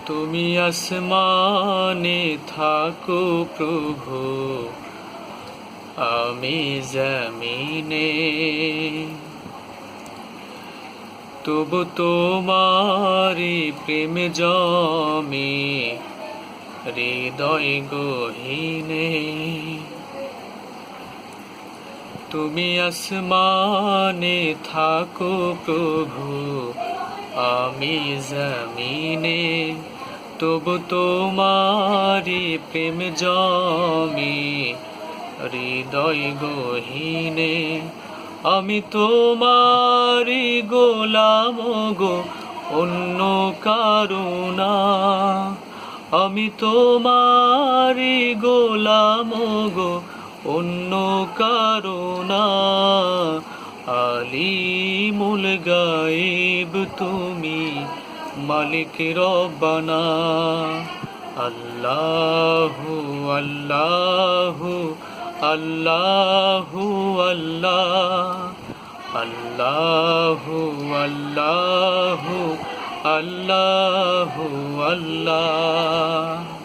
তুমি আসমানে থাকো প্রভু, আমি জমিনে, তবু তোমারি প্রেম জমে হৃদয় গহীনে। তুমি আসমানে থাকো প্রভু, আমি জমিনে, তবু তোমারি প্রেম জমে হৃদয় গহীনে। আমি তোমারি গোলাম গো, অন্য কারো না। আমি তোমারি গোলাম গো, অন্য কারো না। আলিমুল গায়েব তুমি, মালিক রব্বানা। আল্লাহু আল্লাহু আল্লাহু আল্লাহ, আল্লাহু আল্লাহু আল্লাহু আল্লাহ।